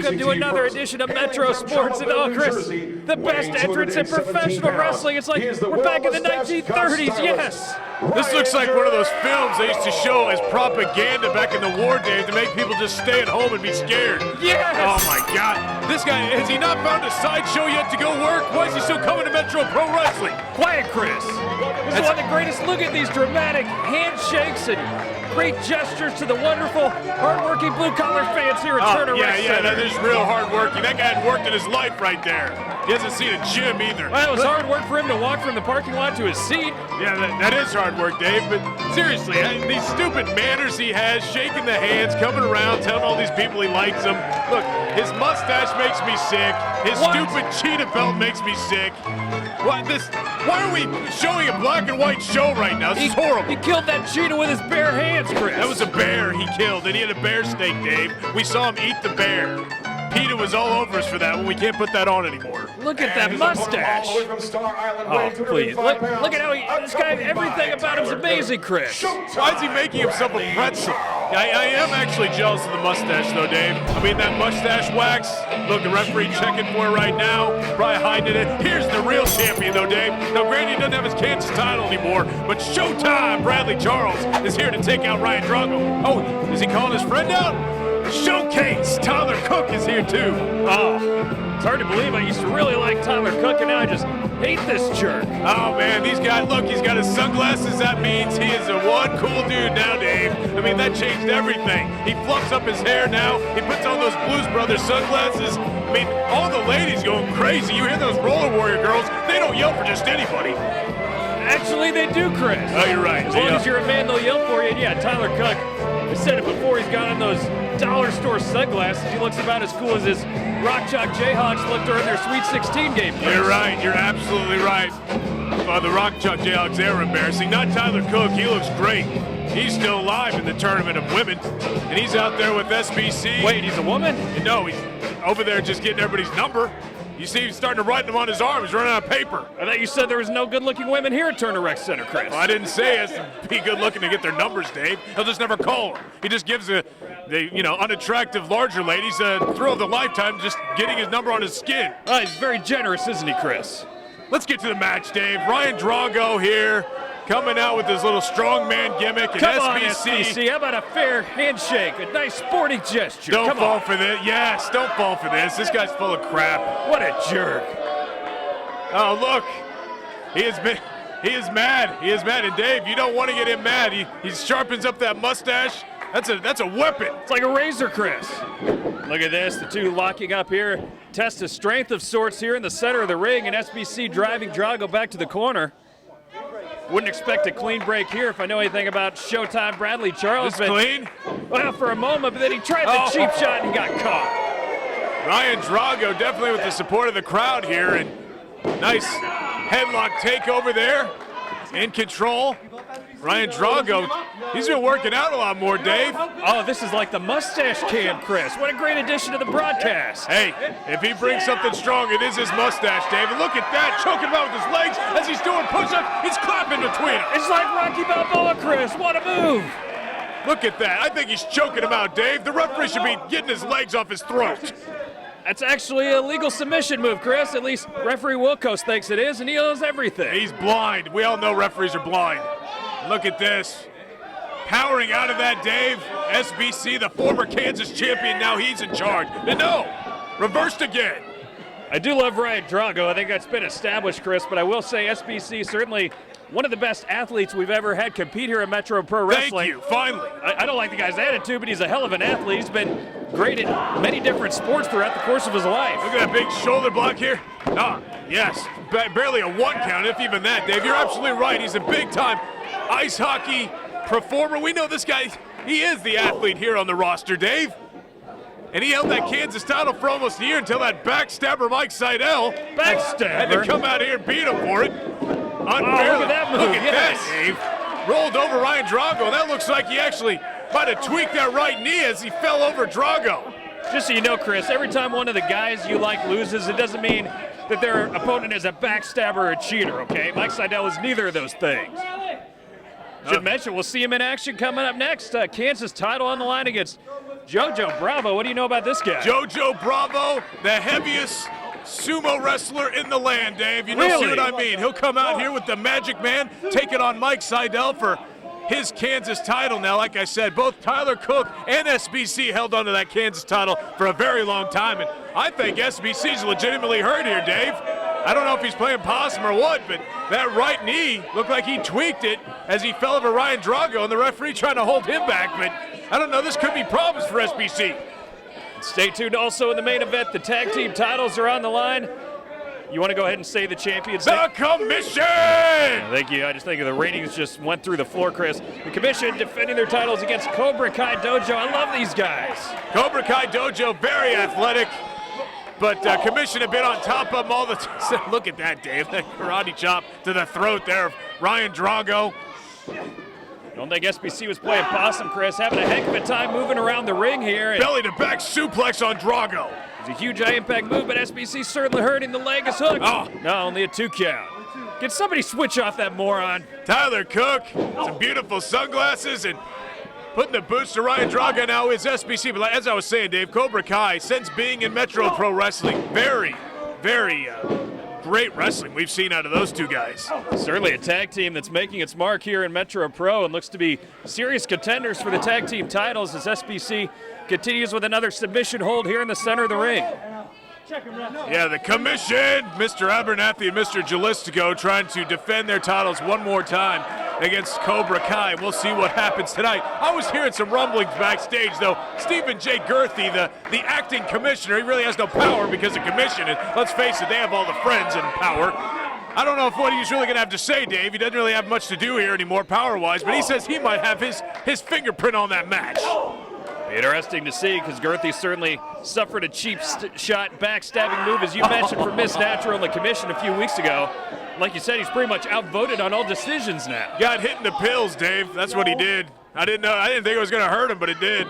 welcome to another edition of Metro Sports. And oh, Chris, the best entrance in professional wrestling. It's like we're back in the 1930s, yes. This looks like one of those films they used to show as propaganda back in the war days to make people just stay at home and be scared. Yes! Oh my God. This guy, has he not found a sideshow yet to go work? Why is he still coming to Metro Pro Wrestling? Quiet, Chris. This is one of the greatest. Look at these dramatic handshakes and great gestures to the wonderful, hardworking blue-collar fans here at Turner Rec Center. That is real hardworking. That guy had worked in his life right there. He hasn't seen a gym either. Well, it was hard work for him to walk from the parking lot to his seat. Yeah, that is hard work, Dave, but seriously, these stupid manners he has, shaking the hands, coming around, telling all these people he likes them. Look, his mustache makes me sick. His stupid cheetah belt makes me sick. Why are we showing a black and white show right now? This is horrible. He killed that cheetah with his bare hands, Chris. That was a bear he killed, and he had a bear steak, Dave. We saw him eat the bear. PETA was all over us for that one. We can't put that on anymore. Look at that mustache. Oh, please. Look at how this guy, everything about him is amazing, Chris. Why is he making himself a pretzel? I am actually jealous of the mustache, though, Dave. I mean, that mustache wax. Look, the referee checking for it right now. Probably hiding it. Here's the real champion, though, Dave. Now, granted, he doesn't have his Kansas title anymore, but Showtime Bradley Charles is here to take out Ryan Drago. Oh, is he calling his friend out? Showcase! Tyler Cook is here too. Oh, it's hard to believe I used to really like Tyler Cook, and now I just hate this jerk. Oh man, these guys, look, he's got his sunglasses. That means he is a one cool dude now, Dave. I mean, that changed everything. He fluffs up his hair now. He puts on those Blues Brothers sunglasses. I mean, all the ladies going crazy. You hear those Roller Warrior girls, they don't yell for just anybody. Actually, they do, Chris. Oh, you're right. As long as you're a man, they'll yell for you. And yeah, Tyler Cook, I said it before, he's got on those dollar store sunglasses. He looks about as cool as his Rock Chalk Jayhawks looked during their Sweet 16 game. You're right. You're absolutely right. The Rock Chalk Jayhawks, they were embarrassing. Not Tyler Cook. He looks great. He's still alive in the Tournament of Women, and he's out there with SBC. Wait, he's a woman? No, he's over there just getting everybody's number. You see he's starting to write them on his arm. He's running out of paper. I thought you said there was no good-looking women here at Turner Rec Center, Chris. Well, I didn't say it has to be good-looking to get their numbers, Dave. He'll just never call them. He just gives the unattractive larger ladies a thrill of the lifetime just getting his number on his skin. He's very generous, isn't he, Chris? Let's get to the match, Dave. Ryan Drago here, coming out with his little strongman gimmick. And Come on, SBC. How about a fair handshake? A nice sporting gesture. Don't fall for this. Yes, don't fall for this. This guy's full of crap. What a jerk. Oh, look. He is mad. He is mad. And Dave, you don't want to get him mad. He sharpens up that mustache. That's a weapon. It's like a razor, Chris. Look at this. The two locking up here. Test of strength of sorts here in the center of the ring. And SBC driving Drago back to the corner. Wouldn't expect a clean break here if I know anything about Showtime Bradley Charles. This clean? Well, for a moment, but then he tried the cheap shot and he got caught. Ryan Drago definitely with the support of the crowd here. And nice headlock takeover there. In control. Ryan Drago, he's been working out a lot more, Dave. Oh, this is like the mustache cam, Chris. What a great addition to the broadcast. Hey, if he brings something strong, it is his mustache, Dave. And look at that, choking him out with his legs as he's doing push-ups. He's clapping between them. It's like Rocky Balboa, Chris. What a move. Look at that. I think he's choking him out, Dave. The referee should be getting his legs off his throat. That's actually a legal submission move, Chris. At least referee Wilkos thinks it is, and he knows everything. He's blind. We all know referees are blind. Look at this. Powering out of that, Dave. SBC, the former Kansas champion, now he's in charge. And no, reversed again. I do love Ryan Drago. I think that's been established, Chris, but I will say SBC certainly one of the best athletes we've ever had compete here at Metro Pro Wrestling. Thank you, finally. I don't like the guy's attitude, but he's a hell of an athlete. He's been great in many different sports throughout the course of his life. Look at that big shoulder block here. Yes, barely a one count, if even that, Dave. You're absolutely right. He's a big-time ice hockey performer. We know this guy, he is the athlete here on the roster, Dave. And he held that Kansas title for almost a year until that backstabber Mike Seidel had to come out here and beat him for it. Unfairly. Oh, look at that move. Look at that, Dave. Rolled over Ryan Drago. That looks like he actually might have tweaked that right knee as he fell over Drago. Just so you know, Chris, every time one of the guys you like loses, it doesn't mean that their opponent is a backstabber or a cheater, okay? Mike Seidel is neither of those things. Should mention, we'll see him in action coming up next. Kansas title on the line against Jojo Bravo, what do you know about this guy? Jojo Bravo, the heaviest sumo wrestler in the land, Dave. You know, see what I mean? He'll come out here with the Magic Man, taking on Mike Seidel for his Kansas title. Now, like I said, both Tyler Cook and SBC held onto that Kansas title for a very long time, and I think SBC's legitimately hurt here, Dave. I don't know if he's playing possum or what, but that right knee looked like he tweaked it as he fell over Ryan Drago, and the referee trying to hold him back, but I don't know, this could be problems for SBC. Stay tuned also in the main event. The tag team titles are on the line. You want to go ahead and say the champions? The Commission! Thank you. I just think the ratings just went through the floor, Chris. The Commission defending their titles against Cobra Kai Dojo. I love these guys. Cobra Kai Dojo, very athletic, but Commission have been on top of them all the time. Look at that, Dave. That karate chop to the throat there of Ryan Drago. I don't think SBC was playing possum, Chris. Having a heck of a time moving around the ring here. Belly to back suplex on Drago. It's a huge high-impact move, but SBC certainly hurting. The leg is hooked. Oh. No, only a 2 count. Can somebody switch off that moron? Tyler Cook, some beautiful sunglasses, and putting the boots to Ryan Drago now is SBC. But as I was saying, Dave, Cobra Kai, since being in Metro Pro Wrestling, very, very great wrestling we've seen out of those two guys. Certainly a tag team that's making its mark here in Metro Pro and looks to be serious contenders for the tag team titles as SBC continues with another submission hold here in the center of the ring. Yeah, the Commission, Mr. Abernathy and Mr. Jalistico trying to defend their titles one more time against Cobra Kai. We'll see what happens tonight. I was hearing some rumblings backstage, though. Stephen J. Girthy, the acting commissioner, he really has no power because of commission. And let's face it, they have all the friends and power. I don't know if what he's really going to have to say, Dave. He doesn't really have much to do here anymore power-wise, but he says he might have his fingerprint on that match. Interesting to see because Girthy certainly suffered a cheap shot backstabbing move, as you mentioned, from Miss Natural in the Commission a few weeks ago. Like you said, he's pretty much outvoted on all decisions now. Got hit in the pills, Dave. That's what he did. I didn't think it was going to hurt him, but it did.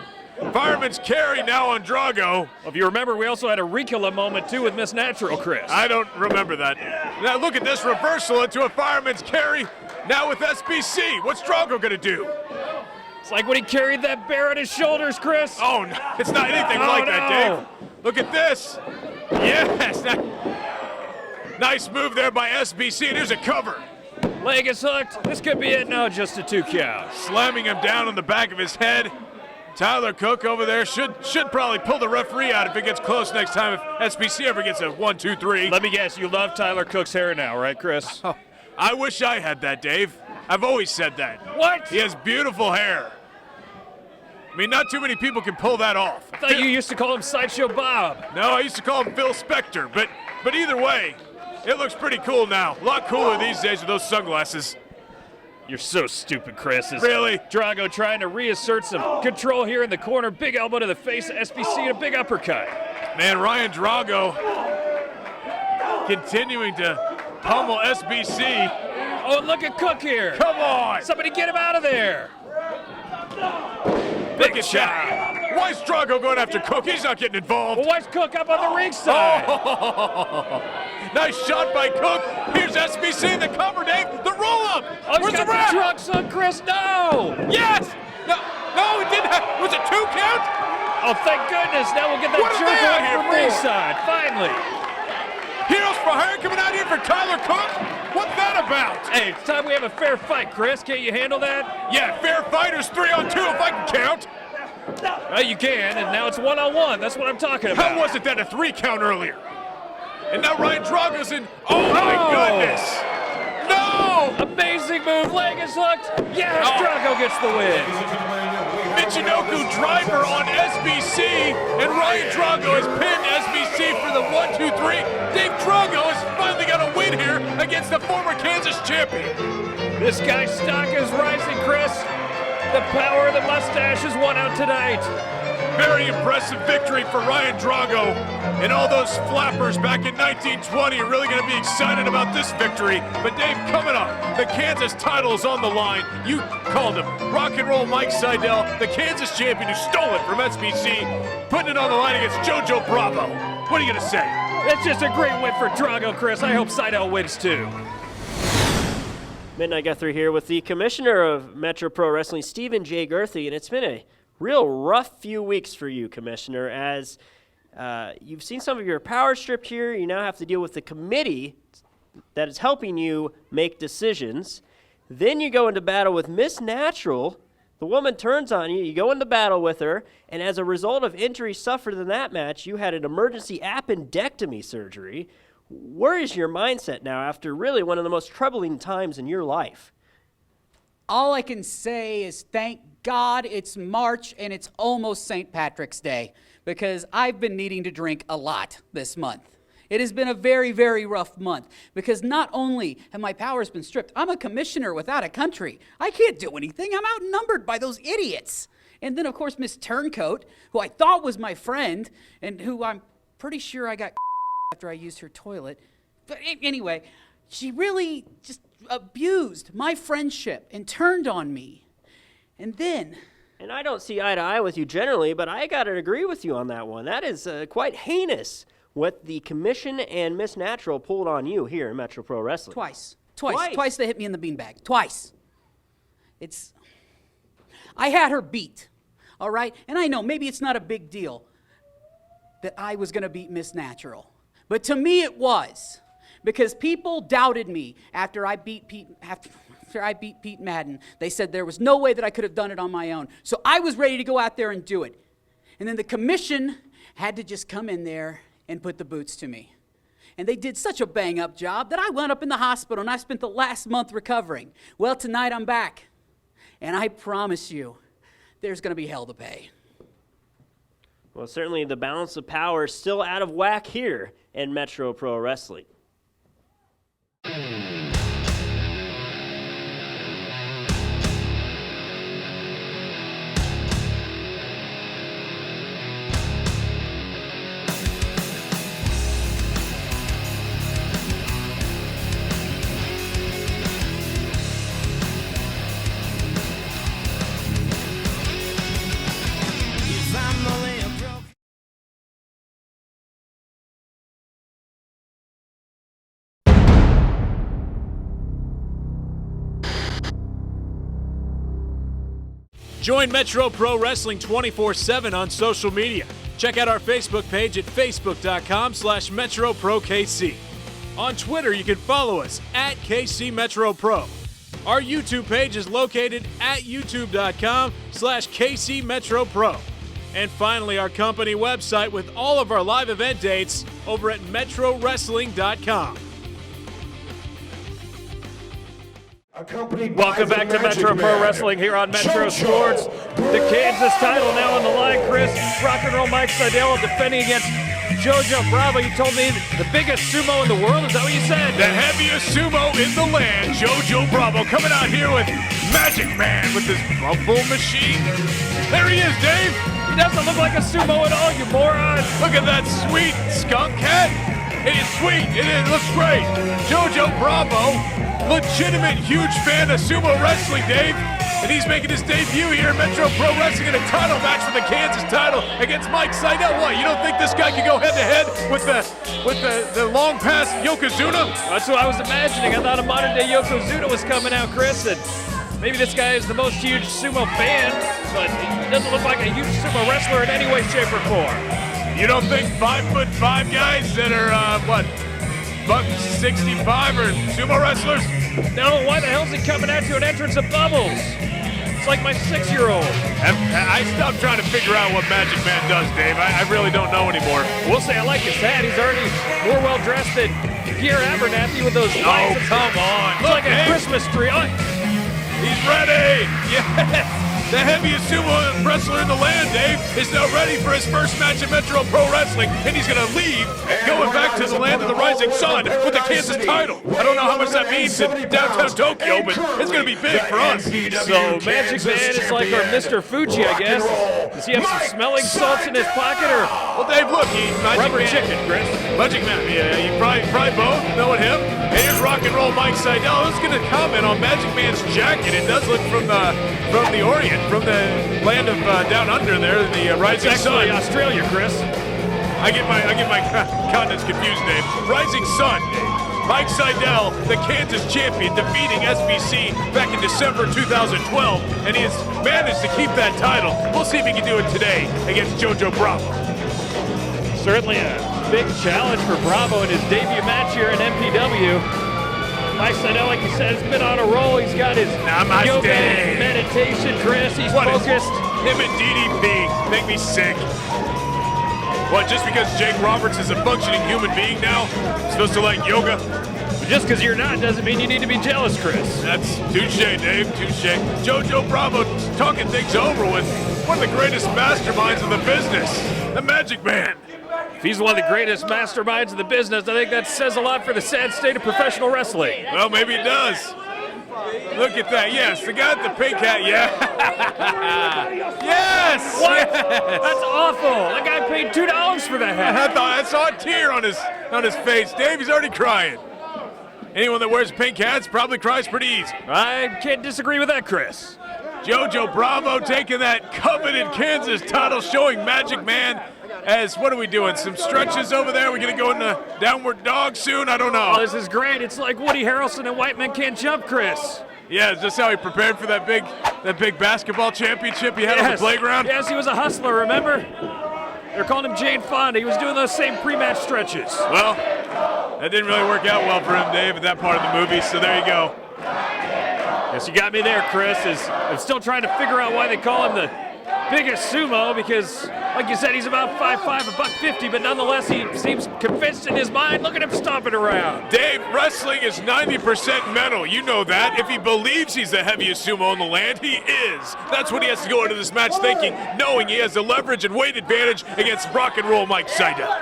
Fireman's carry now on Drago. If you remember, we also had a Ricola moment, too, with Miss Natural, Chris. I don't remember that. Now look at this reversal into a fireman's carry. Now with SBC. What's Drago going to do? It's like when he carried that bear on his shoulders, Chris. Oh, no. It's not anything like that, Dave. Look at this. Yes. Nice move there by SBC, and here's a cover. Leg is hooked. This could be it. No, just a 2 count. Slamming him down on the back of his head. Tyler Cook over there should probably pull the referee out if it gets close next time, if SBC ever gets a 1, 2, 3. Let me guess, you love Tyler Cook's hair now, right, Chris? Oh, I wish I had that, Dave. I've always said that. What? He has beautiful hair. I mean, not too many people can pull that off. I thought you used to call him Sideshow Bob. No, I used to call him Phil Spector, but either way, it looks pretty cool now. A lot cooler these days with those sunglasses. You're so stupid, Chris. Really? Drago trying to reassert some control here in the corner. Big elbow to the face of SBC and a big uppercut. Man, Ryan Drago continuing to pummel SBC. Oh, and look at Cook here. Come on. Somebody get him out of there. Big shot. Why is Drago going after Cook? He's not getting involved. Well, why's Cook up on the ringside? Oh, nice shot by Cook. Here's SBC, the cover, Dave. The roll-up. Oh, where's the got ref? the trunks on Chris. No. Yes. No, it didn't have. Was it 2 count? Oh, thank goodness. Now we'll get that What are jerk they out off here from for? ringside. Finally. Heroes for hire coming out here for Tyler Cook? What's that about? Hey, it's time we have a fair fight, Chris. Can't you handle that? Yeah, fair fighters 3-on-2 if I can count. You can, and now it's 1-on-1. That's what I'm talking about. How was it that a 3 count earlier? And now Ryan Drago's in. Oh my goodness! No! Amazing move. Leg is hooked. Yes, Drago gets the win. Michinoku driver on SBC, and Ryan Drago has pinned SBC for the 1, 2, 3. Dave Drago has finally got a win here against the former Kansas champion. This guy's stock is rising, Chris. The power of the mustache is won out tonight. Very impressive victory for Ryan Drago. And all those flappers back in 1920 are really going to be excited about this victory. But Dave, coming up, the Kansas title is on the line. You called him Rock and Roll Mike Seidel, the Kansas champion who stole it from SBC, putting it on the line against Jojo Bravo. What are you going to say? It's just a great win for Drago, Chris. I hope Seidel wins too. Midnight Guthrie here with the commissioner of Metro Pro Wrestling, Stephen J. Girthy, and it's been a real rough few weeks for you, Commissioner, as you've seen some of your power stripped here. You now have to deal with the committee that is helping you make decisions. Then you go into battle with Miss Natural. The woman turns on you. You go into battle with her, and as a result of injuries suffered in that match, you had an emergency appendectomy surgery. Where is your mindset now after really one of the most troubling times in your life? All I can say is thank God it's March and it's almost St. Patrick's Day, because I've been needing to drink a lot this month. It has been a very, very rough month because not only have my powers been stripped, I'm a commissioner without a country. I can't do anything. I'm outnumbered by those idiots. And then, of course, Miss Turncoat, who I thought was my friend and who I'm pretty sure I got after I used her toilet. But anyway, she really just abused my friendship and turned on me. And then... And I don't see eye to eye with you generally, but I got to agree with you on that one. That is quite heinous what the commission and Miss Natural pulled on you here in Metro Pro Wrestling. Twice they hit me in the beanbag. Twice. I had her beat, all right? And I know maybe it's not a big deal that I was going to beat Miss Natural. But to me it was, because people doubted me after I beat Pete Madden. They said there was no way that I could have done it on my own. So I was ready to go out there and do it. And then the commission had to just come in there and put the boots to me. And they did such a bang-up job that I wound up in the hospital and I spent the last month recovering. Well, tonight I'm back. And I promise you, there's going to be hell to pay. Well, certainly the balance of power is still out of whack here in Metro Pro Wrestling. Join Metro Pro Wrestling 24/7 on social media. Check out our Facebook page at facebook.com/MetroProKC. On Twitter, you can follow us at KCMetroPro. Our YouTube page is located at youtube.com/KCMetroPro. And finally, our company website with all of our live event dates over at MetroWrestling.com. Welcome back to Metro Pro Wrestling here on Metro Sports. The Kansas title now on the line, Chris. Rock and Roll Mike Seidel defending against Jojo Bravo. You told me the biggest sumo in the world. Is that what you said? The heaviest sumo in the land, Jojo Bravo, coming out here with Magic Man with his bubble machine. There he is, Dave. He doesn't look like a sumo at all, you moron. Look at that sweet skunk cat. It is sweet. It looks great. Jojo Bravo, legitimate huge fan of sumo wrestling, Dave. And he's making his debut here at Metro Pro Wrestling in a title match for the Kansas title against Mike Seidel. What, you don't think this guy could go head-to-head with the long-past Yokozuna? That's what I was imagining. I thought a modern-day Yokozuna was coming out, Chris. And maybe this guy is the most huge sumo fan, but he doesn't look like a huge sumo wrestler in any way, shape, or form. You don't think 5'5" guys that are, buck 65 are sumo wrestlers? No, why the hell is he coming out to an entrance of bubbles? It's like my 6-year-old. I stopped trying to figure out what Magic Man does, Dave. I really don't know anymore. We'll say I like his hat. He's already more well-dressed than Pierre Abernathy with those lights. Oh, come on. It's like a Christmas tree. Oh. He's ready. Yes. The heaviest sumo wrestler in the land, Dave, is now ready for his first match at Metro Pro Wrestling, and he's going to leave, going back to the land of the rising sun with the Kansas title. I don't know how much that means in downtown Tokyo, but it's going to be big for us. So Magic Man is like our Mr. Fuji, I guess. Does he have some smelling salts in his pocket, or well, Dave, look, he's rubber chicken, Chris? Magic Man, yeah, you probably both knowing him. And here's Rock and Roll Mike Seidel. I was going to comment on Magic Man's jacket. It does look from the Orient. From the land of down under there, the rising sun. Australia, Chris. I get my continents confused, Dave. Rising sun, Dave. Mike Seidel, the Kansas champion, defeating SBC back in December 2012, and he has managed to keep that title. We'll see if he can do it today against Jojo Bravo. Certainly a big challenge for Bravo in his debut match here in MPW. Mike Seidel, like you said, has been on a roll. He's got his Namaste. yoga and meditation, Chris. He's What is focused. him and DDP make me sick. What, just because Jake Roberts is a functioning human being now, supposed to like yoga? Just because you're not doesn't mean you need to be jealous, Chris. That's touche, Dave, touche. Jojo Bravo talking things over with one of the greatest masterminds in the business, the Magic Man. If he's one of the greatest masterminds in the business, I think that says a lot for the sad state of professional wrestling. Well, maybe it does. Look at that. Yes, the guy with the pink hat. Yeah. Yes. What? Yes. That's awful. That guy paid $2 for that hat. I saw a tear on his face. Dave, he's already crying. Anyone that wears pink hats probably cries pretty easy. I can't disagree with that, Chris. Jojo Bravo taking that coveted Kansas title, showing Magic Man as, what are we doing, some stretches over there? We're going to go into downward dog soon? I don't know. Oh, this is great. It's like Woody Harrelson and White Men Can't Jump, Chris. Yeah, is this how he prepared for that big basketball championship he had on the playground? Yes, he was a hustler, remember? They're calling him Jane Fonda. He was doing those same pre-match stretches. Well, that didn't really work out well for him, Dave, in that part of the movie, so there you go. Yes, you got me there, Chris. I'm still trying to figure out why they call him the biggest sumo, because, like you said, he's about 5'5", $150, but nonetheless, he seems convinced in his mind. Look at him stomping around. Dave, wrestling is 90% mental. You know that. If he believes he's the heaviest sumo in the land, he is. That's what he has to go into this match thinking, knowing he has the leverage and weight advantage against rock and roll Mike Seidel.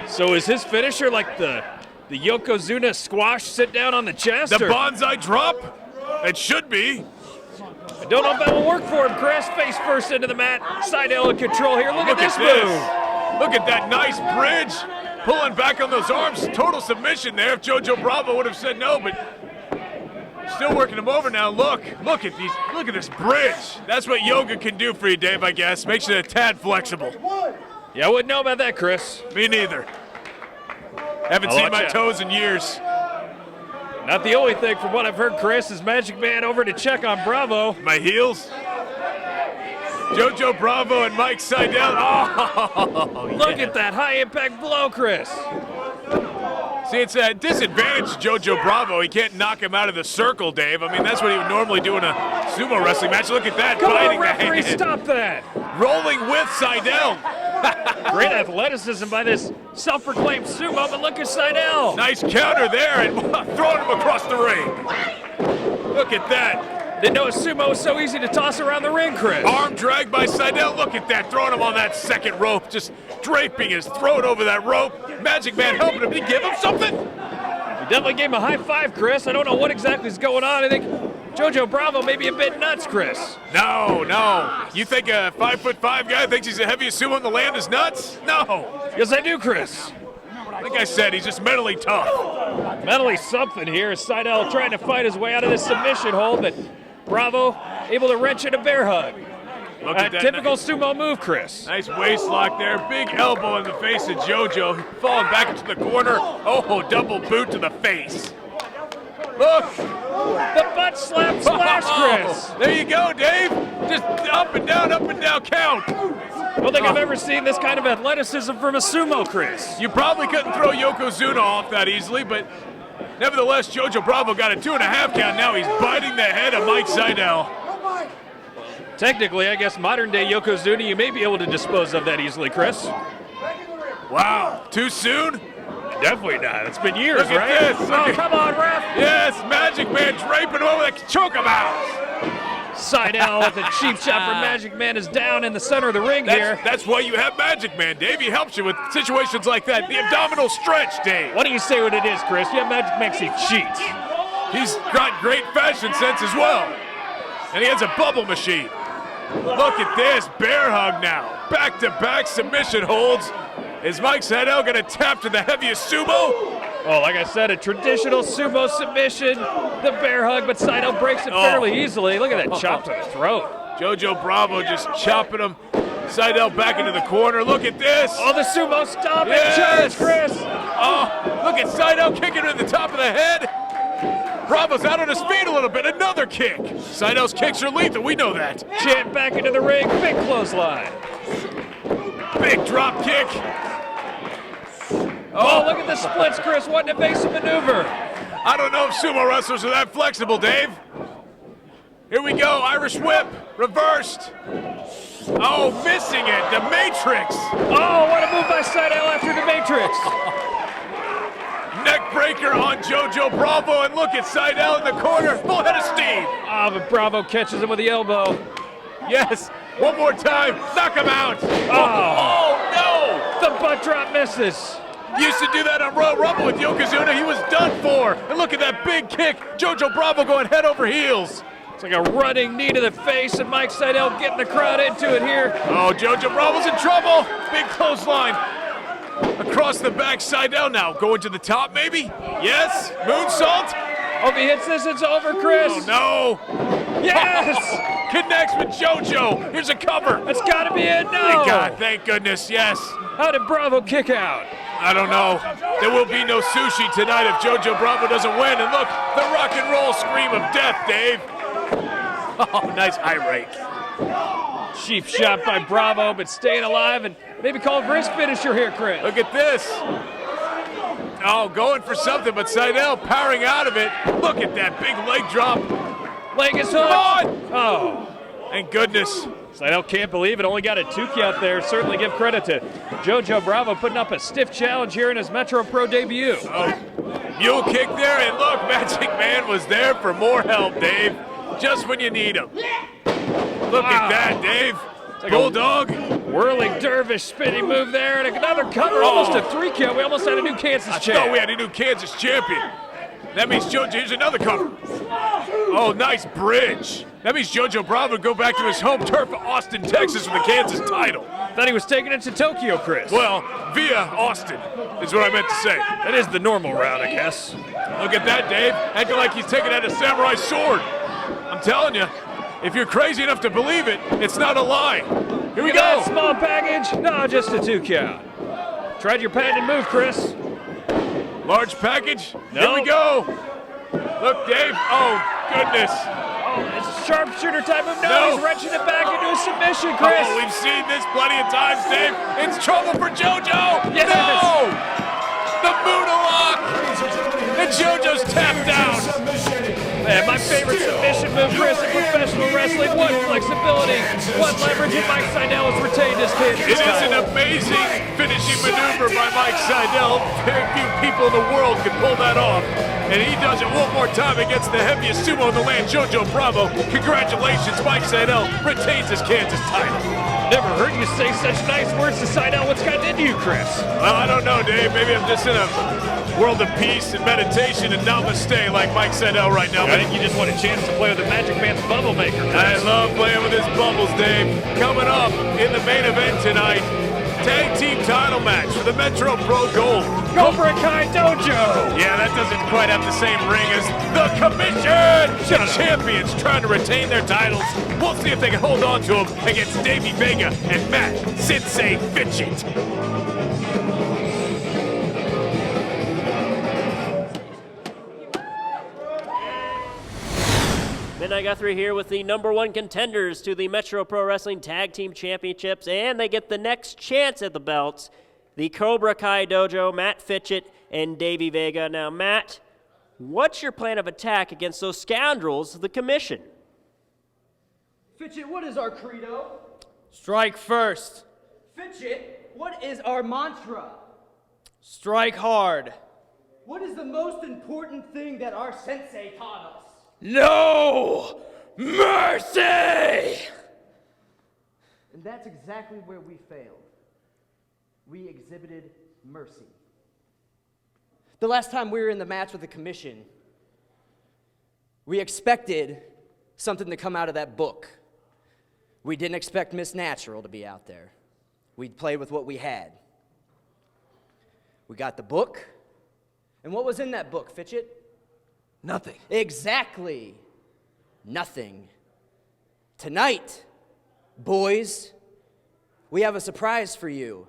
So is his finisher like the Yokozuna squash sit down on the chest? The or? bonsai drop? It should be. I don't know if that will work for him, Chris. Face first into the mat. Seidel in control here. Look at this move. Look at that nice bridge. Pulling back on those arms. Total submission there if Jojo Bravo would have said no, but still working him over now. Look at this bridge. That's what yoga can do for you, Dave, I guess. Makes you a tad flexible. Yeah, I wouldn't know about that, Chris. Me neither. Haven't I'll seen watch my out. toes in years. Not the only thing, from what I've heard, Chris, is Magic Man over to check on Bravo. My heels. Jojo Bravo and Mike Seidel. Oh, Look at that high-impact blow, Chris. See, it's a disadvantage to Jojo Bravo. He can't knock him out of the circle, Dave. I mean, that's what he would normally do in a sumo wrestling match. Look at that, Come biting on, referee, the hand. stop that. Rolling with Seidel. Great athleticism by this self-proclaimed sumo, but look at Seidel. Nice counter there and throwing him across the ring. Look at that. Didn't know a sumo was so easy to toss around the ring, Chris. Arm drag by Seidel. Look at that, throwing him on that second rope, just draping his throat over that rope. Magic Man helping him. Did he give him something? You definitely gave him a high five, Chris. I don't know what exactly is going on. I think Jojo Bravo may be a bit nuts, Chris. No. You think a 5'5" guy thinks he's the heaviest sumo in the land is nuts? No. Yes, I do, Chris. Like I said, he's just mentally tough. Mentally something here. Seidel trying to fight his way out of this submission hold, but Bravo able to wrench in a bear hug. Look A at that. typical sumo move, Chris. Nice waist lock there. Big elbow in the face of Jojo. Falling back into the corner. Oh, double boot to the face. Look. The butt slap splash, Chris. There you go, Dave. Just up and down count. I don't think I've ever seen this kind of athleticism from a sumo, Chris. You probably couldn't throw Yokozuna off that easily, but nevertheless, Jojo Bravo got a 2.5 count. Now he's biting the head of Mike Seidel. Technically, I guess modern-day Yokozuna, you may be able to dispose of that easily, Chris. Wow, too soon? Definitely not. It's been years, Look at right? this. Oh, come on, ref. Yes, Magic Man draping him over like chokeabout. Seidel with a cheap shot from Magic Man is down in the center of the ring here. That's why you have Magic Man, Dave. He helps you with situations like that. The abdominal stretch, Dave. Why don't you say what it is, Chris? You have Magic Man 'cause he cheats. He's got great fashion sense as well. And he has a bubble machine. Look at this, bear hug now. Back-to-back submission holds. Is Mike Seidel gonna tap to the heaviest sumo? Oh, like I said, a traditional sumo submission, the bear hug, but Seidel breaks it fairly easily. Look at that chop to the throat. Jojo Bravo just chopping him. Seidel back into the corner. Look at this. Oh, the sumo stomp and Yes. charge, Chris. Oh, look at Seidel kicking to the top of the head. Bravo's out on his feet a little bit. Another kick. Seidel's kicks are lethal. We know that. Champ back into the ring. Big clothesline. Big drop kick. Oh, look at the splits, Chris. What an evasive maneuver. I don't know if sumo wrestlers are that flexible, Dave. Here we go. Irish whip. Reversed. Oh, missing it. The Matrix. Oh, what a move by Seidel after the Matrix. Neck breaker on JoJo Bravo, and look at Seidel in the corner, full head of steam. Ah, but Bravo catches him with the elbow. Yes, one more time, knock him out. Oh The butt drop misses. no! Used to do that on Royal Rumble with Yokozuna, he was done for. And look at that big kick, JoJo Bravo going head over heels. It's like a running knee to the face, and Mike Seidel getting the crowd into it here. Oh, JoJo Bravo's in trouble. Big clothesline. Across the back, Seidel now, going to the top maybe? Yes, moonsault. Oh, if he hits this, it's over, Chris. Oh no! Yes! Connects with JoJo. Here's a cover. That's got to be it. No. Thank God, thank goodness, yes. How did Bravo kick out? I don't know. There will be no sushi tonight if JoJo Bravo doesn't win. And look, the rock and roll scream of death, Dave. Oh, nice high rake. Cheap shot by Bravo, but staying alive and maybe call a wrist finisher here, Chris. Look at this. Oh, going for something, but Seidel powering out of it. Look at that big leg drop. Leg is Come hooked. on! Oh. Thank goodness. Seidel can't believe it. Only got a 2 count there. Certainly give credit to JoJo Bravo putting up a stiff challenge here in his Metro Pro debut. Oh, mule kick there, and look, Magic Man was there for more help, Dave. Just when you need him. Look at that, Dave. Like Bulldog. Whirling dervish spinning move there, and another cover, almost a 3 count. We almost had a new Kansas I champ. thought we had a new Kansas champion. That means JoJo, here's another cover. Oh, nice bridge. That means JoJo Bravo would go back to his home turf of Austin, Texas with the Kansas title. Thought he was taking it to Tokyo, Chris. Well, via Austin is what I meant to say. That is the normal route, I guess. Look at that, Dave. Acting like he's taking out a samurai sword. I'm telling you, if you're crazy enough to believe it, it's not a lie. Here we That go. small package? No, just a 2 count. Tried your patented move, Chris. Large package. Here No. we go. Look, Dave. Oh, goodness. Oh, it's a sharpshooter type move. No, No. he's wrenching it back into a submission, Chris. Oh, we've seen this plenty of times, Dave. It's trouble for JoJo. Yes. No. The Moonalock. And JoJo's tapped down. Man, my favorite submission move, Chris, in professional wrestling. What flexibility, what leverage, and Mike Seidel has retained his It Kansas is an title. amazing finishing maneuver by Mike Seidel. Very few people in the world can pull that off. And he does it one more time against the heaviest sumo in the land, JoJo Bravo. Congratulations, Mike Seidel retains his Kansas title. Never heard you say such nice words to Seidel. What's gotten into you, Chris? Well, I don't know, Dave. Maybe I'm just in a world of peace and meditation and namaste like Mike Seidel right now. I think you just want a chance to play with the Magic Man's bubble maker, Chris. I love playing with his bubbles, Dave. Coming up in the main event tonight, tag team title match for the Metro Pro Gold. Cobra Kai Dojo. Yeah, that doesn't quite have the same ring as the Commission. The champions trying to retain their titles. We'll see if they can hold on to them against Davey Vega and Matt Sensei Fitchett. Midnight Guthrie here with the #1 contenders to the Metro Pro Wrestling Tag Team Championships, and they get the next chance at the belts. The Cobra Kai Dojo, Matt Fitchett and Davey Vega. Now, Matt, what's your plan of attack against those scoundrels, the Commission? Fitchett, what is our credo? Strike first. Fitchett, what is our mantra? Strike hard. What is the most important thing that our sensei taught us? No mercy! And that's exactly where we failed. We exhibited mercy. The last time we were in the match with the Commission, we expected something to come out of that book. We didn't expect Miss Natural to be out there. We played with what we had. We got the book. And what was in that book, Fitchett? Nothing. Exactly. Nothing. Tonight, boys, we have a surprise for you.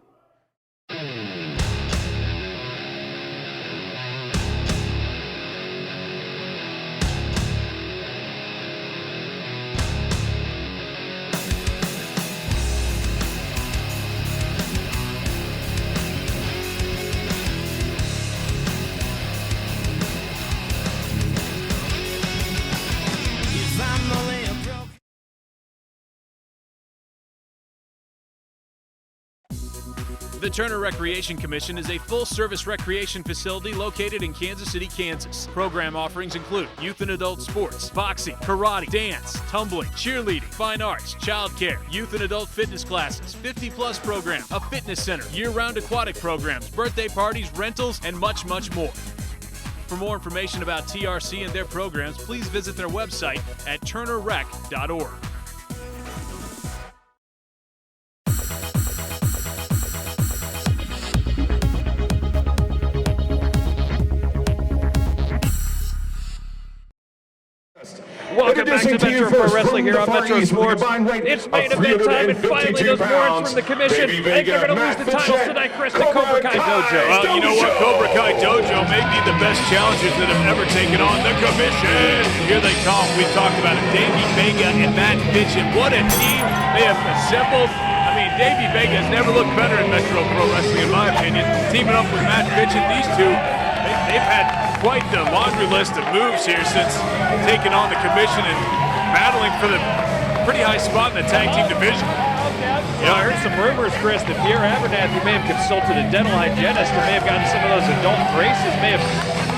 The Turner Recreation Commission is a full-service recreation facility located in Kansas City, Kansas. Program offerings include youth and adult sports, boxing, karate, dance, tumbling, cheerleading, fine arts, childcare, youth and adult fitness classes, 50-plus program, a fitness center, year-round aquatic programs, birthday parties, rentals, and much, much more. For more information about TRC and their programs, please visit their website at turnerrec.org. Welcome back to Metro Pro Wrestling here on Metro Sports. It's main event time, and finally those warrants from the commission. And they're going to lose the titles tonight, Chris, to Cobra Kai Dojo. Well, you know what? Cobra Kai Dojo may be the best challengers that have ever taken on the commission. Here they come. We've talked about it. Davey Vega and Matt Fitchin. What a team they have assembled. I mean, Davey Vega has never looked better in Metro Pro Wrestling, in my opinion. Teaming up with Matt Fitchin, these two, they've had quite the laundry list of moves here since taking on the commission and battling for the pretty high spot in the tag team division. You know, I heard some rumors, Chris, that Pierre Abernathy may have consulted a dental hygienist or may have gotten some of those adult braces, may have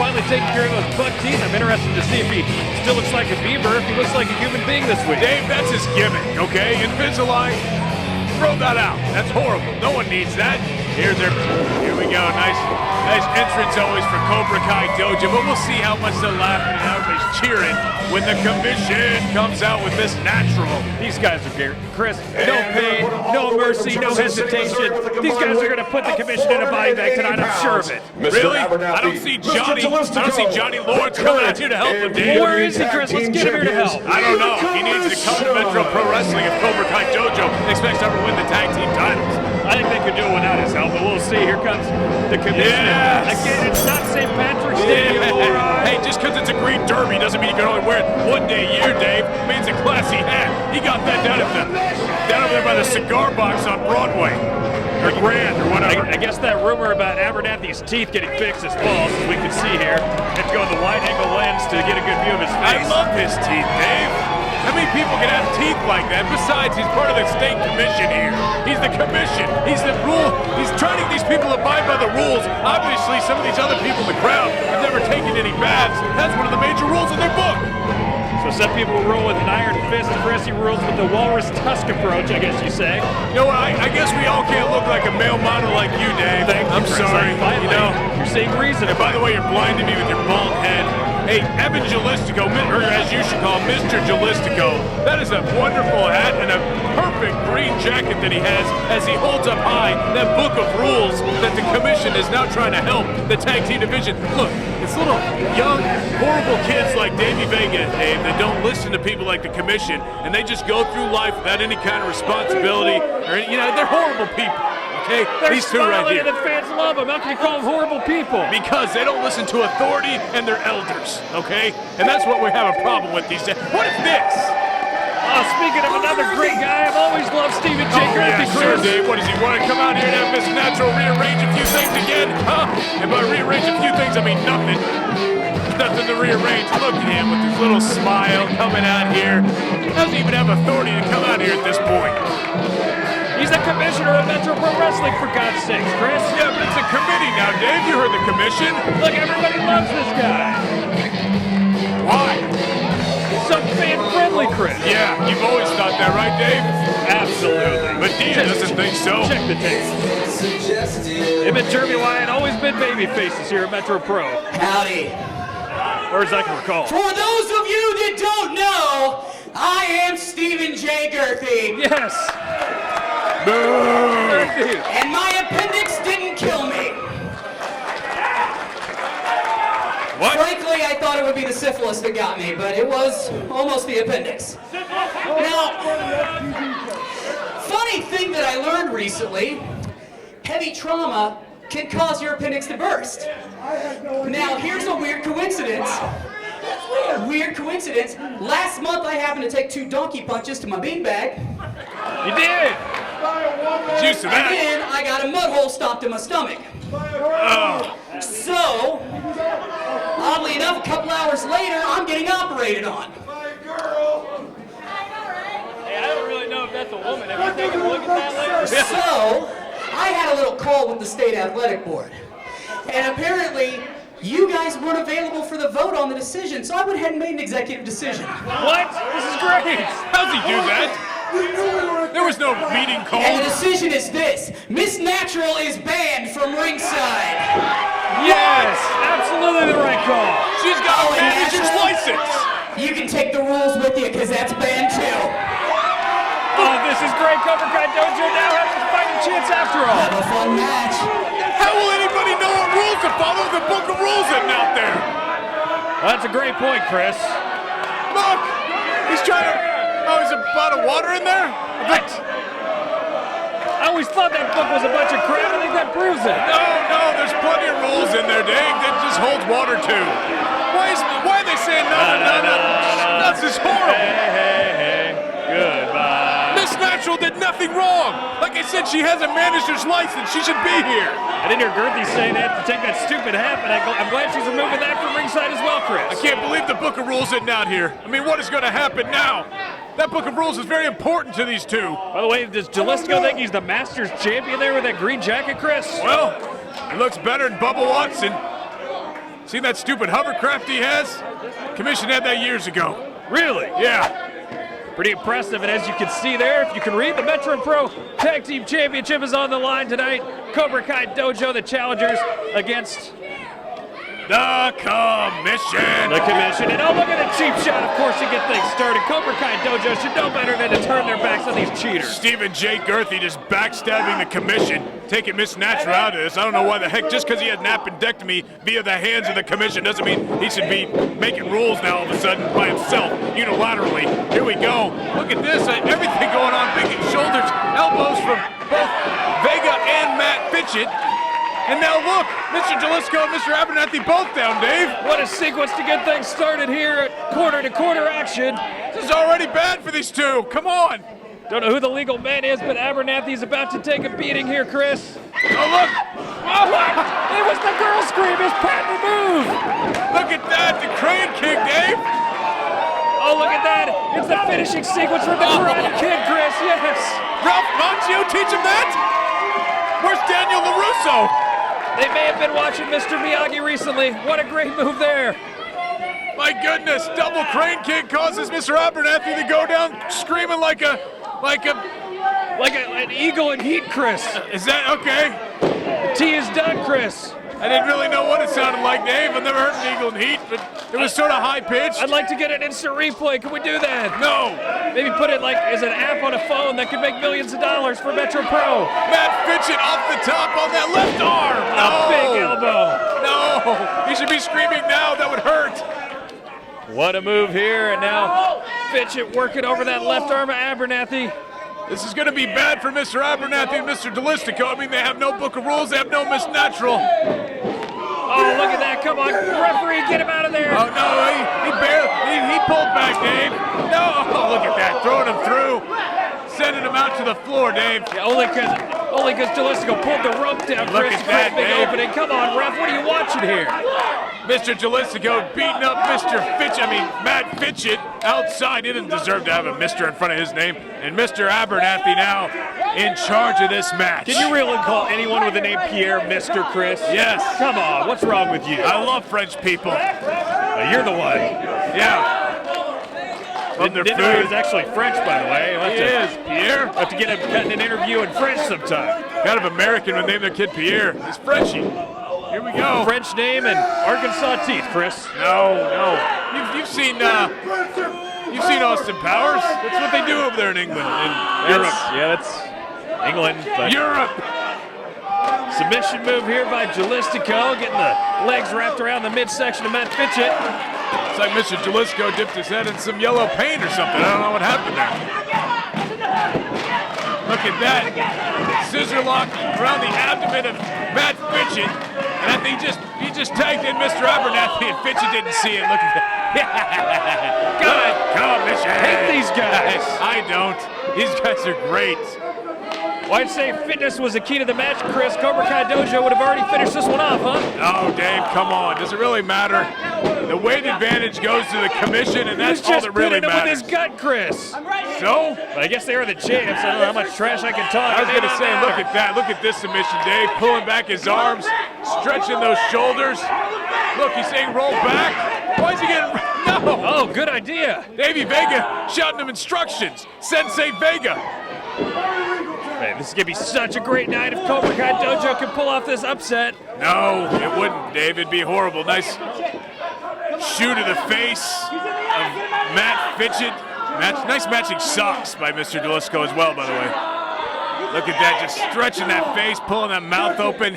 finally taken care of those buck teeth. I'm interested to see if he still looks like a beaver, if he looks like a human being this week. Dave, that's his gimmick, okay? Invisalign, throw that out. That's horrible. No one needs that. Here we go. Nice entrance always for Cobra Kai Dojo, but we'll see how much they're laughing and how everybody's cheering when the commission comes out with this natural. These guys are great. Chris, no pain, no mercy, no hesitation. These guys are going to put the commission in a body bag tonight, I'm sure of it. Really? I don't see Johnny Lawrence coming out here to help him, Dave. Where is he, Chris? Let's get him here to help. I don't know. He needs to come to Metro Pro Wrestling if Cobra Kai Dojo expects to ever win the tag team titles. I think they could do it without his help, but we'll see. Here comes the commission. Yes. Again, it's not St. Patrick's Day. Hey, just because it's a green derby doesn't mean you can only wear it one day a year, Dave. It means a classy hat. He got that down over there by the cigar box on Broadway. Or Grand, or whatever. I guess that rumor about Abernathy's teeth getting fixed is false, as we can see here. Let's go with the wide-angle lens to get a good view of his I face. love his teeth, Dave. How many people can have teeth like that? Besides, he's part of the state commission here. He's the commission. He's the rule. He's trying to get these people to abide by the rules. Obviously, some of these other people in the crowd have never taken any baths. That's one of the major rules in their book. So some people rule with an iron fist, Chris, he rules with the walrus tusk approach, I guess you say. You know what, I guess we all can't look like a male model like you, Dave. I'm sorry. Finally, You know, you're seeing reason. and by the way, you're blinding me with your bald head. Hey, Evan Jalistico, or as you should call him, Mr. Jalistico, that is a wonderful hat and a perfect green jacket that he has as he holds up high that book of rules that the commission is now trying to help the tag team division. Look, it's little young, horrible kids like Davey Vega, Dave, that don't listen to people like the commission, and they just go through life without any kind of responsibility, or they're horrible people. Okay, They're these two right smiling here. and the fans love them. How can you call them horrible people? Because they don't listen to authority and their elders, okay? And that's what we have a problem with these days. What is this? Oh, speaking of another great guy, I've always loved Stephen J. Griffey, sure, Chris. Dave. What does he want to come out here and have Miss Natural rearrange a few things again? Huh? And by rearrange a few things, I mean nothing. There's nothing to rearrange. Look at him with his little smile coming out here. Doesn't even have authority to come out here at this point. He's the commissioner of Metro Pro Wrestling, for God's sakes, Chris. Yeah, but it's a committee now, Dave. You heard the commission. Look, everybody loves this guy. Why? He's so fan-friendly, Chris. Yeah, you've always thought that, right, Dave? Absolutely. But Dia doesn't think so. Check the tape. Him and Jeremy Wyatt always been baby faces here at Metro Pro. Howdy. Or as I can recall. For those of you that don't know, I am Stephen J. Girthy. Yes. And my appendix didn't kill me. What? Frankly, I thought it would be the syphilis that got me, but it was almost the appendix. Now, funny thing that I learned recently, heavy trauma can cause your appendix to burst. Now, here's a weird coincidence. Last month, I happened to take 2 donkey punches to my beanbag. You did. Juice of And that. then I got a mud hole stopped in my stomach. So, oddly enough, a couple hours later, I'm getting operated on. Hey, I don't really know if that's a woman. Have you taken a look at that later? So, I had a little call with the state athletic board. And apparently, you guys weren't available for the vote on the decision, so I went ahead and made an executive decision. What? This is great. How's he do that? There was no meeting And the called. decision is this: Miss Natural is banned from ringside. Yes, absolutely the right call. She's got a manager's license. You can take the rules with you, because that's banned too. Oh, this is great. Cobra Kai Dojo now having a fighting chance after all. Have a fun match. How will anybody know what rules to follow if the book of rules isn't out there? That's a great point, Chris. Look, he's trying to. Oh, is a bottle of water in there? What? I always thought that book was a bunch of crap. I think that proves it. No, there's plenty of rules in there, Dave. That just holds water too. Why are they saying no? That's just horrible. Hey. Goodbye. Miss Natural did nothing wrong. Like I said, she has a manager's license. She should be here. I didn't hear Girthy say they have to take that stupid hat, but I'm glad she's removing that from ringside as well, Chris. I can't believe the Book of Rules isn't out here. I mean, what is going to happen now? That Book of Rules is very important to these two. By the way, does Jalisco think he's the Masters champion there with that green jacket, Chris? Well, he looks better than Bubba Watson. See that stupid hovercraft he has? Commission had that years ago. Really? Yeah. Pretty impressive, and as you can see there, if you can read, the Metro Pro Tag Team Championship is on the line tonight. Cobra Kai Dojo, the challengers, against The Commission. the Commission. And oh, look at the cheap shot, of course, to get things started. Cobra Kai Dojo should know better than to turn their backs on these cheaters. Stephen J. Girthy just backstabbing the Commission, taking Miss Natural out of this. I don't know why the heck, just because he had an appendectomy via the hands of the Commission doesn't mean he should be making rules now all of a sudden by himself, unilaterally. Here we go. Look at this, everything going on. Big shoulders, elbows from both Vega and Matt Fitchett. And now look, Mr. Jalisco and Mr. Abernathy both down, Dave. What a sequence to get things started here at quarter-to-quarter action. This is already bad for these two. Come on. Don't know who the legal man is, but Abernathy's about to take a beating here, Chris. Oh, look. Oh, what? It was the girl scream, his patented move. Look at that, the crane kick, Dave. Oh, look at that. It's the finishing sequence from the Karate Kid, Chris. Yes. Ralph Macchio teach him that? Where's Daniel LaRusso? They may have been watching Mr. Miyagi recently. What a great move there. My goodness, double crane kick causes Mr. Abernathy to go down screaming like an eagle in heat, Chris. Is that okay? The tea is done, Chris. I didn't really know what it sounded like, Dave. I've never heard an eagle in heat, but it was sort of high-pitched. I'd like to get an instant replay. Can we do that? No. Maybe put it like as an app on a phone that could make millions of dollars for Metro Pro. Matt Fitchett off the top on that left arm. A big elbow. No. He should be screaming now. That would hurt. What a move here, and now Fitchett working over that left arm of Abernathy. This is going to be bad for Mr. Abernathy and Mr. Delistico. I mean, they have no book of rules. They have no Miss Natural. Oh, look at that. Come on, referee, get him out of there. Oh, no, he pulled back, Dave. No, oh, look at that, throwing him through. Sending him out to the floor, Dave. Yeah, only because Jalisco pulled the rope down, Look Chris. at that, Big Dave. opening. Come on, ref, what are you watching here? Mr. Jalisco beating up Matt Fitchett outside. He didn't deserve to have a Mr. in front of his name. And Mr. Abernathy now in charge of this match. Can you really call anyone with the name Pierre Mr. Chris? Yes. Come on, what's wrong with you? I love French people. You're the one. Yeah. Love their Didn't know he food. was actually French, by the way. He is, Pierre. Have to get him cutting an interview in French sometime. Kind of American would name their kid Pierre. He's Frenchy. Here we go. French name and Arkansas teeth, Chris. No. You've seen Austin Powers. That's what they do over there in England. In Europe. Yeah, that's England. But Europe. submission move here by Jalistico, getting the legs wrapped around the midsection of Matt Fitchett. It's like Mr. Jalisco dipped his head in some yellow paint or something. I don't know what happened there. Look at that. Scissor lock around the abdomen of Matt Fitchett. And I think he just tagged in Mr. Abernathy and Fitchett didn't see it. Look at that. Good commission. Hate these guys. I don't. These guys are great. Well, I'd say fitness was the key to the match, Chris. Cobra Kai Dojo would have already finished this one off, huh? Oh, Dave, come on. Does it really matter? The weight advantage goes to the commission, and that's all that really He was just pinning him with matters. his gut, Chris. So? I guess they are the champs. I don't know how much trash I can talk. I was going to say, look at that. Look at this submission, Dave. Pulling back his arms, stretching those shoulders. Look, he's saying roll back. Why is he getting... No! Oh, good idea. Davey Vega shouting him instructions. Sensei Vega. Man, this is going to be such a great night if Cobra Kai Dojo can pull off this upset. No, it wouldn't, Dave. It'd be horrible. Nice shoe to the face of Matt Fitchett. Nice matching socks by Mr. Delisco as well, by the way. Look at that, just stretching that face, pulling that mouth open.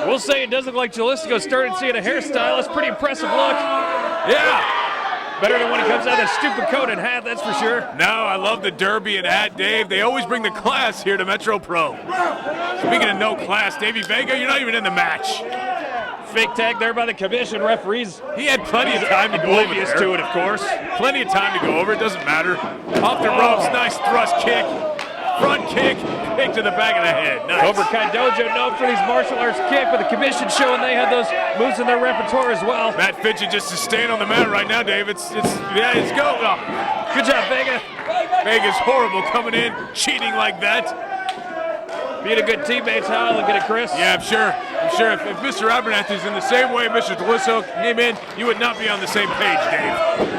We'll say it does look like Jalisco started seeing a hairstyle. That's a pretty impressive look. Yeah. Better than when he comes out of that stupid coat and hat, that's for sure. No, I love the derby and hat, Dave. They always bring the class here to Metro Pro. Speaking of no class, Davey Vega, you're not even in the match. Fake tag there by the commission referees. He had plenty of time to go over Oblivious there. to it, of course. Plenty of time to go over. It doesn't matter. Off the ropes, nice thrust kick. Front kick, kick to the back of the head. Nice. Cobra Kai Dojo known for these martial arts kick, but the commission showing they had those moves in their repertoire as well. Matt Fitchett just is staying on the mat right now, Dave. It's go. Oh. Good job, Vega. Vega's horrible coming in, cheating like that. Being a good teammate, how I look at it, Chris. Yeah, I'm sure. If Mr. Abernathy's in the same way Mr. Delisco came in, you would not be on the same page, Dave.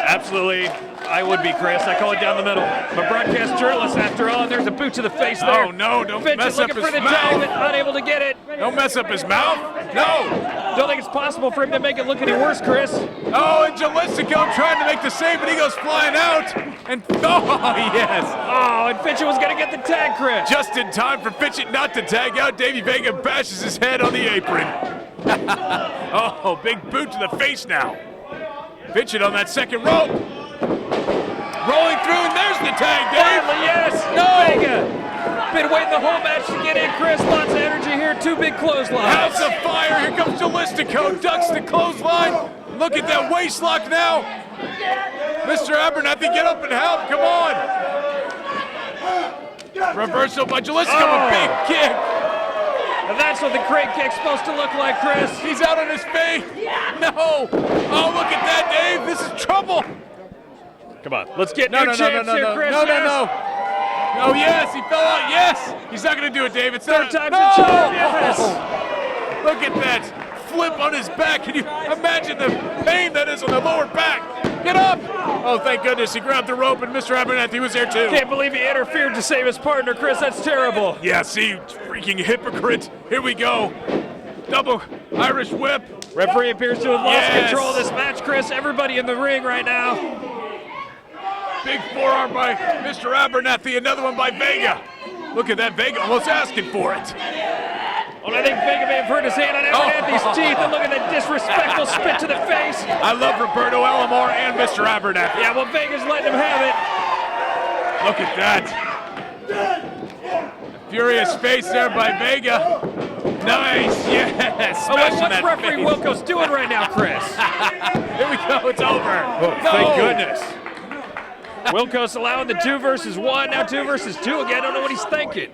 Absolutely. I would be, Chris. I call it down the middle. I'm a broadcast journalist, after all, and there's a boot to the face there. Oh, no, don't Fitch mess is up looking his for the mouth. tag, but unable to get it. Don't mess up his mouth. No. Don't think it's possible for him to make it look any worse, Chris. Oh, and Jalisco trying to make the save, but he goes flying out. And, oh, yes. Oh, and Fitch was going to get the tag, Chris. Just in time for Fitchett not to tag out. Davey Vega bashes his head on the apron. Oh, big boot to the face now. Fitchett on that second rope. Rolling through, and there's the tag, Dave. Finally, yes. No. Vega. Been waiting the whole match to get in, Chris. Lots of energy here. Two big clotheslines. House of fire. Here comes Jalistico. Ducks the clothesline. Look at that waist lock now. Mr. Abernathy, get up and help. Come on. Reversal by Jalistico. A big kick. And that's what the crane kick's supposed to look like, Chris. He's out on his face. No. Oh, look at that, Dave. This is trouble. Come on, let's get No, new champs here, Chris. No. Yes. Oh, yes, he fell out. Yes. He's not going to do it, Dave. It's Third not. time's a charm, yes. Look at that flip on his back. Can you imagine the pain that is on the lower back? Get up. Oh, thank goodness. He grabbed the rope, and Mr. Abernathy was there, too. Can't believe he interfered to save his partner, Chris. That's terrible. Yeah, see, freaking hypocrite. Here we go. Double Irish whip. Referee appears to have lost Yes. control of this match, Chris. Everybody in the ring right now. Big forearm by Mr. Abernathy. Another one by Vega. Look at that. Vega almost asking for it. Well, I think Vega may have hurt his hand on Abernathy's teeth, and look at that disrespectful spit to the face. I love Roberto Alomar and Mr. Abernathy. Yeah, well, Vega's letting him have it. Look at that. Furious face there by Vega. Nice, yes. Oh, wait, Smashing what's that referee face. Wilkos doing right now, Chris? Here we go, it's over. Oh, thank goodness. Wilkos allowing the 2 versus 1, now 2 versus 2 again. I don't know what he's thinking.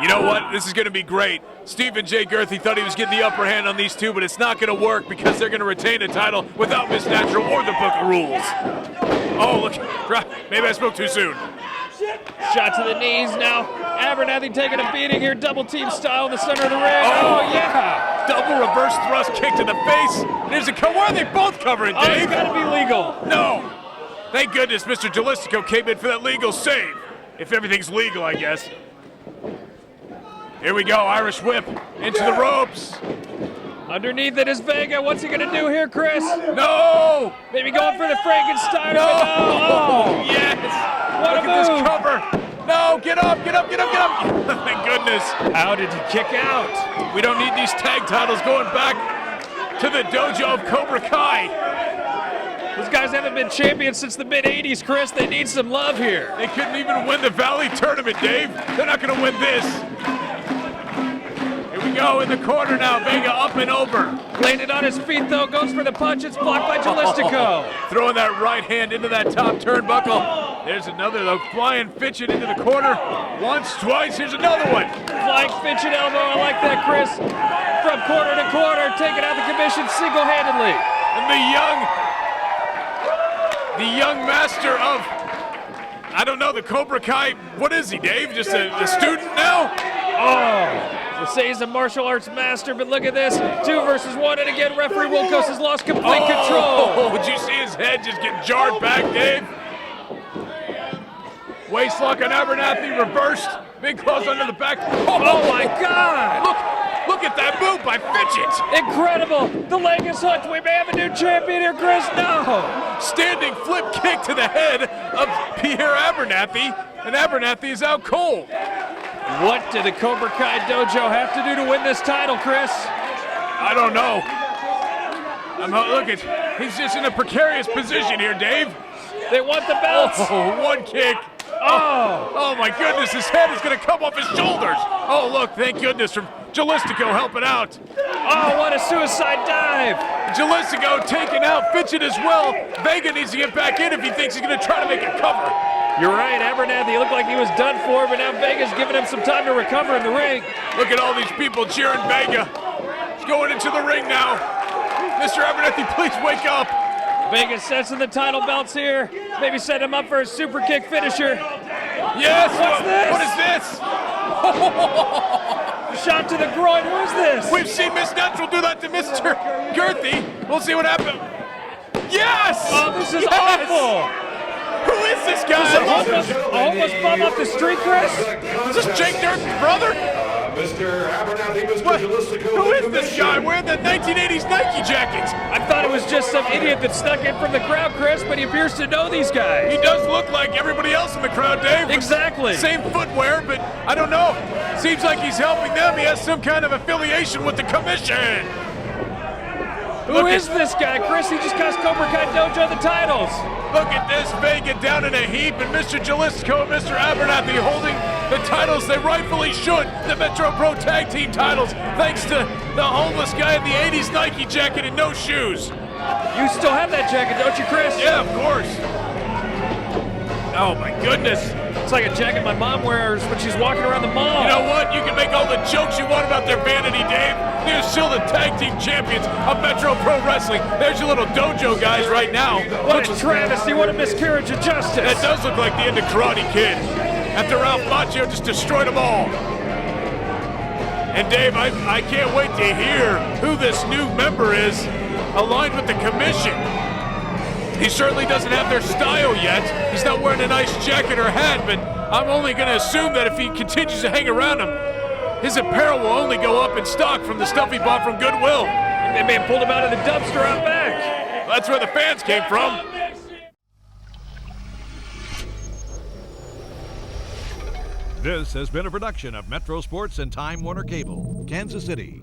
You know what? This is going to be great. Stephen J. Girthy thought he was getting the upper hand on these two, but it's not going to work because they're going to retain the title without Miss Natural or the Book of Rules. Oh, look. Maybe I spoke too soon. Shot to the knees now. Abernathy taking a beating here, double team style in the center of the ring. Oh, yeah. Double reverse thrust kick to the face. There's a Why are they both covering, Oh, it's Dave? got to be legal. No. Thank goodness Mr. Jalistico came in for that legal save. If everything's legal, I guess. Here we go, Irish whip into the ropes. Underneath it is Vega. What's he going to do here, Chris? No! Maybe going for the Frankenstein. No! Oh, Yes! What Look a at this move. cover. No, get up, get up, get up, get up. Thank goodness. how did he kick out? We don't need these tag titles going back to the dojo of Cobra Kai. These guys haven't been champions since the mid-'80s, Chris. They need some love here. They couldn't even win the Valley Tournament, Dave. They're not going to win this. Here we go in the corner now. Vega up and over. Landed on his feet, though. Goes for the punch. It's blocked by Jalistico. Throwing that right hand into that top turnbuckle. There's another, though, flying Fitchett into the corner. Once, twice, here's another one. Flying Fitchett elbow, I like that, Chris. From corner to corner, taking out the commission single-handedly. And the young master of, I don't know, the Cobra Kai, what is he, Dave? Just a student now? Oh, they say he's a martial arts master, but look at this. 2 versus 1, and again, referee Wilkos has lost complete control. Did you see his head just get jarred back, Dave? Waistlock on Abernathy, reversed. Big claws under the back. Oh my God! Look at that move by Fitchett. Incredible! The leg is hooked. We may have a new champion here, Chris. No! Standing flip kick to the head of Pierre Abernathy, and Abernathy is out cold. What did the Cobra Kai Dojo have to do to win this title, Chris? I don't know. Look at, he's just in a precarious position here, Dave. They want the belts. Oh, one kick. Oh my goodness, his head is going to come off his shoulders. Oh, look, thank goodness from Jalistico helping out. Oh, what a suicide dive. Jalistico taking out Fitchett as well. Vega needs to get back in if he thinks he's going to try to make a cover. You're right, Abernathy looked like he was done for, but now Vega's giving him some time to recover in the ring. Look at all these people cheering Vega. He's going into the ring now. Mr. Abernathy, please wake up. Vega's sensing the title belts here. Maybe set him up for a super kick finisher. Yes. What's this? What is this? Shot to the groin. What is this? We've seen Miss Natural do that to Mr. Girthy. We'll see what happens. Yes! Oh, this is awful. Who is this guy? Almost bum up the street, Chris. Is this Jake Durkin's brother? Mr. Abernathy, Mr. What? Jalistico. Who is this guy wearing the 1980s Nike jackets? I thought it was just some idiot that snuck in from the crowd, Chris, but he appears to know these guys. He does look like everybody else in the crowd, Dave. Exactly. Same footwear, but I don't know. Seems like he's helping them. He has some kind of affiliation with the commission. Who is this guy, Chris? He just cost Cobra Kai Dojo the titles. Look at this, Vega down in a heap, and Mr. Jalistico and Mr. Abernathy holding the titles they rightfully should, the Metro Pro Tag Team titles, thanks to the homeless guy in the 80s Nike jacket and no shoes. You still have that jacket, don't you, Chris? Yeah, of course. Oh my goodness. It's like a jacket my mom wears when she's walking around the mall. You know what? You can make all the jokes you want about their vanity, Dave. They're still the tag team champions of Metro Pro Wrestling. There's your little dojo guys right now. What a travesty, what a miscarriage of justice. That does look like the end of Karate Kid. After Ralph Macchio just destroyed them all. And Dave, I can't wait to hear who this new member is aligned with the commission. He certainly doesn't have their style yet. He's not wearing a nice jacket or hat, but I'm only going to assume that if he continues to hang around him, his apparel will only go up in stock from the stuff he bought from Goodwill. They may have pulled him out of the dumpster out back. That's where the fans came from. This has been a production of Metro Sports and Time Warner Cable, Kansas City.